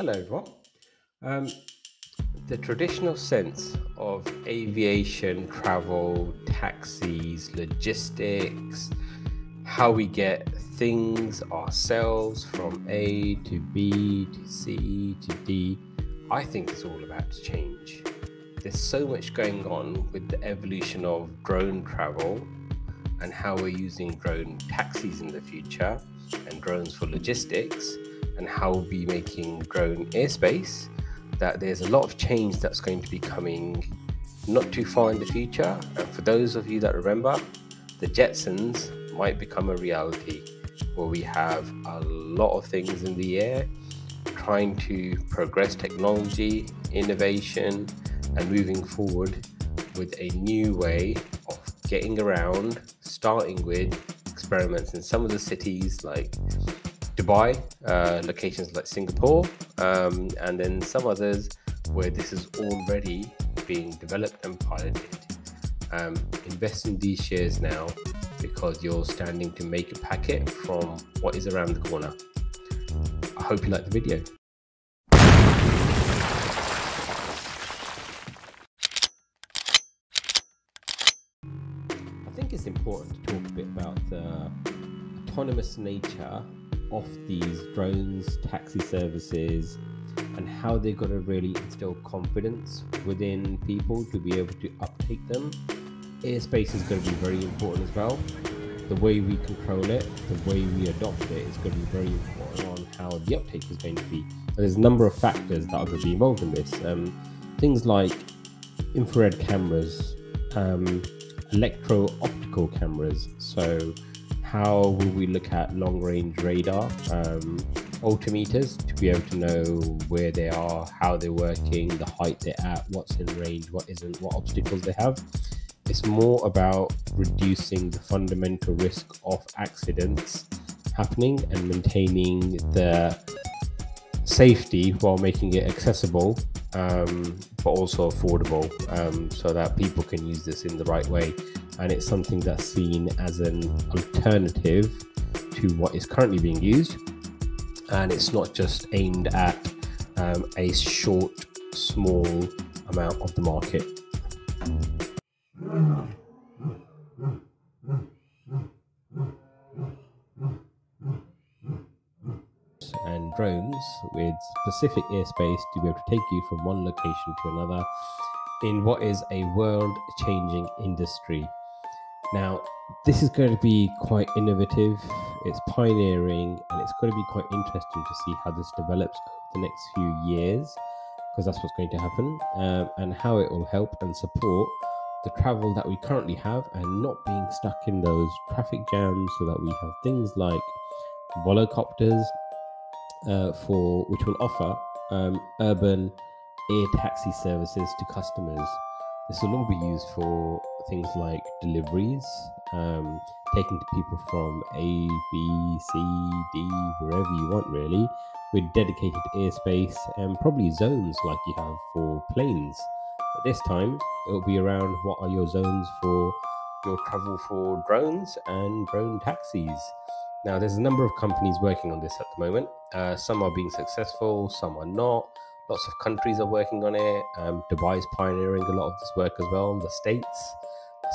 Hello, everyone. Um, the traditional sense of aviation, travel, taxis, logistics, how we get things ourselves from A to B to C to D, I think it's all about to change. There's so much going on with the evolution of drone travel and how we're using drone taxis in the future and drones for logistics and how we'll be making drone airspace, that there's a lot of change that's going to be coming not too far in the future. And for those of you that remember, the Jetsons might become a reality where we have a lot of things in the air trying to progress technology, innovation, and moving forward with a new way of getting around, starting with experiments in some of the cities like Dubai, locations like Singapore, and then some others where this is already being developed and piloted. Invest in these shares now because you're standing to make a packet from what is around the corner. I hope you like the video. I think it's important to talk a bit about the autonomous nature of these drones, taxi services, and how they're going to really instill confidence within people to be able to uptake them. Airspace is going to be very important as well. The way we control it, the way we adopt it is going to be very important on how the uptake is going to be. And there's a number of factors that are going to be involved in this. Things like infrared cameras, electro-optical cameras. So how will we look at long-range radar, altimeters to be able to know where they are, how they're working, the height they're at, what's in range, what isn't, what obstacles they have. It's more about reducing the fundamental risk of accidents happening and maintaining the safety while making it accessible, but also affordable, so that people can use this in the right way. And it's something that's seen as an alternative to what is currently being used. And it's not just aimed at a short, small amount of the market. And drones with specific airspace to be able to take you from one location to another in what is a world-changing industry. Now, this is going to be quite innovative, it's pioneering, and it's going to be quite interesting to see how this develops over the next few years, because that's what's going to happen, and how it will help and support the travel that we currently have and not being stuck in those traffic jams, so that we have things like volocopters, which will offer urban air taxi services to customers. This will all be used for things like deliveries, taking people from A, B, C, D, wherever you want really, with dedicated airspace and probably zones like you have for planes. But this time, it will be around what are your zones for your travel for drones and drone taxis. Now, there's a number of companies working on this at the moment. Some are being successful, some are not. Lots of countries are working on it. Dubai is pioneering a lot of this work as well. The States,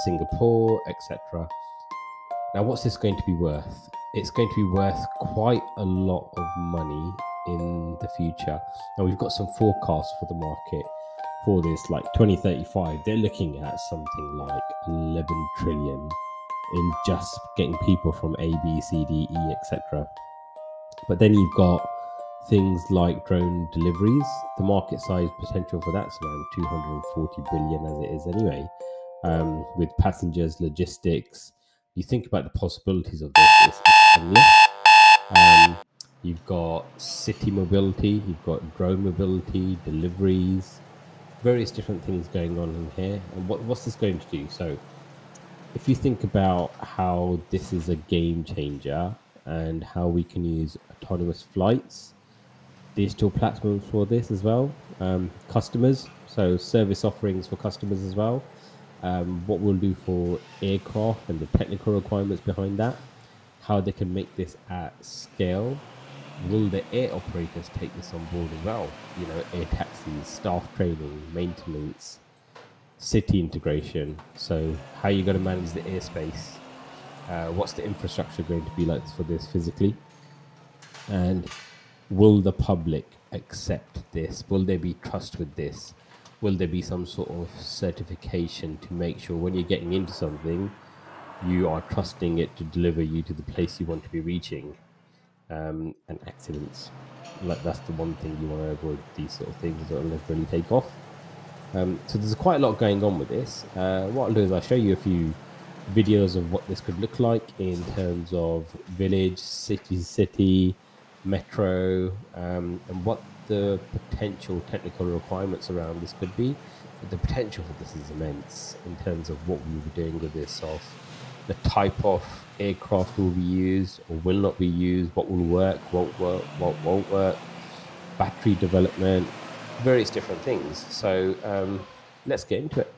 Singapore, etc. Now, what's this going to be worth? It's going to be worth quite a lot of money in the future. Now, we've got some forecasts for the market for this, like 2035. They're looking at something like 11 trillion in just getting people from A, B, C, D, E, etc. But then you've got things like drone deliveries. The market size potential for that's around 240 billion as it is anyway, with passengers, logistics. You think about the possibilities of this, it's endless. You've got city mobility, you've got drone mobility, deliveries, various different things going on in here. And what's this going to do? So if you think about how this is a game changer and how we can use autonomous flights, digital platforms for this as well, customers, so service offerings for customers as well, what we'll do for aircraft and the technical requirements behind that, how they can make this at scale, will the air operators take this on board as well? You know, air taxis, staff training, maintenance, city integration. So how are you going to manage the airspace? What's the infrastructure going to be like for this physically? And will the public accept this? Will there be trust with this? Will there be some sort of certification to make sure when you're getting into something, you are trusting it to deliver you to the place you want to be reaching? And accidents, like that's the one thing you want to avoid, these sort of things that will really take off. So there's quite a lot going on with this. What I'll do is I'll show you a few videos of what this could look like in terms of village, city, metro, and what the potential technical requirements around this could be. But the potential for this is immense in terms of what we'll be doing with this, of the type of aircraft will be used or will not be used, what will work, what won't work, battery development, various different things. So let's get into it.